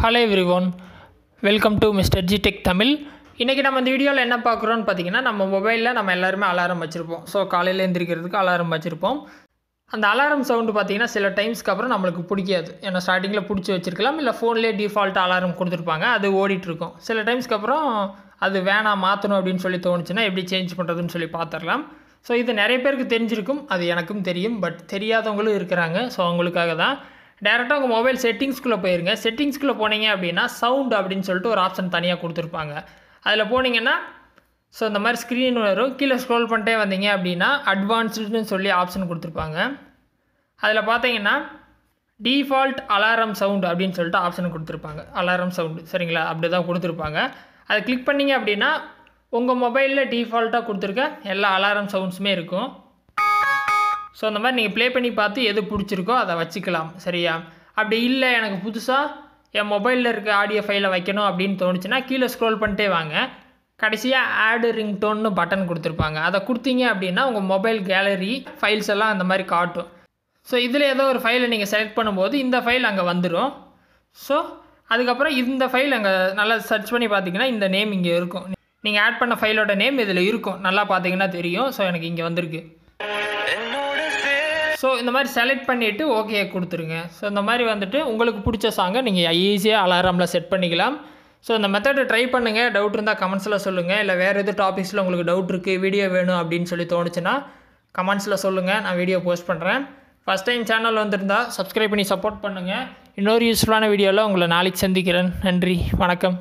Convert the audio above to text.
Hello everyone, welcome to MR.G Tech Tamil. இன்னைக்கு நம்ம இந்த வீடியோல என்ன பார்க்கறோம்னு பாத்தீங்கன்னா நம்ம மொபைல்ல நம்ம எல்லாரும் அலாரம் வச்சிருப்போம். சோ காலையில எந்திரிக்கிறதுக்கு அலாரம் வச்சிருப்போம். அந்த அலாரம் சவுண்ட் பாத்தீங்கன்னா சில டைம்ஸ்க்கு அப்புறம் நமக்கு பிடிக்காது. ஏன்னா ஸ்டார்டிங்ல புடிச்சு வச்சிருக்கலாம் இல்ல ஃபோன்லயே டிஃபால்ட் அலாரம் கொடுத்திருப்பாங்க. அது ஓடிட்டு இருக்கும். சில டைம்ஸ்க்கு அப்புறம் அது வேணாம் மாத்தணும் அப்படினு சொல்லி தோணுச்சுனா எப்படி சேஞ்ச் பண்றதுன்னு சொல்லி பாத்துறலாம். சோ இது நிறைய பேருக்கு தெரிஞ்சிருக்கும். அது எனக்கும் தெரியும். பட் தெரியாதவங்களும் இருக்காங்க. சோ அவங்களுக்காக தான் டைரக்டா உங்க மொபைல் செட்டிங்ஸ்க்குள்ள போயிருங்க. செட்டிங்ஸ்க்குள்ள போனீங்க அப்படினா சவுண்ட் அப்படினு சொல்லிட்டு ஒரு ஆப்ஷன் தனியா கொடுத்திருப்பாங்க. அதுல போனீங்கன்னா சோ இந்த மாதிரி ஸ்கிரீன் வரும். கீழ ஸ்க்ரோல் பண்ணிட்டே வந்தீங்க அப்படினா அட்வான்ஸ்ட்னு சொல்லி ஆப்ஷன் கொடுத்திருப்பாங்க. அதுல பாத்தீங்கன்னா டிஃபால்ட் அலாரம் சவுண்ட் அப்படினு சொல்லிட்டு ஆப்ஷன் கொடுத்திருப்பாங்க. அலாரம் சவுண்ட் சரிங்களா? அப்படி தான் கொடுத்திருப்பாங்க. அதை கிளிக் பண்ணீங்க அப்படினா உங்க மொபைல்ல டிஃபால்ட்டா கொடுத்திருக்க எல்லா அலாரம் சவுண்ட்ஸ்மே இருக்கும். சோ அந்த மாதிரி நீங்க ப்ளே பண்ணி பார்த்து எது பிடிச்சிருக்கோ அதை வச்சுக்கலாம். சரியா? அப்படி இல்ல எனக்கு புதுசா என் மொபைல்ல இருக்க ஆடியோ ஃபைலை வைக்கணும் அப்படினு தோணுச்சுனா கீழ ஸ்க்ரோல் பண்ணிட்டே வாங்க. கடைசியா ஆட் ரிங்டோன்னு பட்டன் கொடுத்திருப்பாங்க. அதை கொடுத்தீங்க அப்படினா உங்க மொபைல் கேலரி ஃபைல்ஸ் எல்லாம் அந்த மாதிரி காட்டும். சோ இதுல ஏதோ ஒரு ஃபைலை நீங்க செலக்ட் பண்ணும்போது இந்த ஃபைல் அங்க வந்துரும். சோ அதுக்கு அப்புறம் இந்த ஃபைல் அங்க நல்லா சர்ச் பண்ணி பாத்தீங்கன்னா இந்த நேம் இங்க இருக்கும். நீங்க ஆட் பண்ண ஃபைலோட நேம் இதுல இருக்கும். நல்லா பாத்தீங்கன்னா தெரியும். சோ எனக்கு இங்க வந்திருக்கு. ஸோ இந்த மாதிரி செலக்ட் பண்ணிவிட்டு ஓகே கொடுத்துருங்க. ஸோ இந்த மாதிரி வந்துட்டு உங்களுக்கு பிடிச்ச சாங்கை நீங்கள் ஈஸியாக அலாரமில் செட் பண்ணிக்கலாம். ஸோ இந்த மெத்தடை ட்ரை பண்ணுங்கள். டவுட் இருந்தால் கமெண்ட்ஸில் சொல்லுங்கள். இல்லை வேறு எது டாபிக்ஸில் உங்களுக்கு டவுட் இருக்குது வீடியோ வேணும் அப்படின்னு சொல்லி தோணுச்சுன்னா கமெண்ட்ஸில் சொல்லுங்கள். நான் வீடியோ போஸ்ட் பண்ணுறேன். ஃபஸ்ட் டைம் சேனல் வந்திருந்தால் சப்ஸ்கிரைப் பண்ணி சப்போர்ட் பண்ணுங்கள். இன்னொரு யூஸ்ஃபுல்லான வீடியோவில் உங்களை நாளைக்கு சந்திக்கிறேன். நன்றி, வணக்கம்.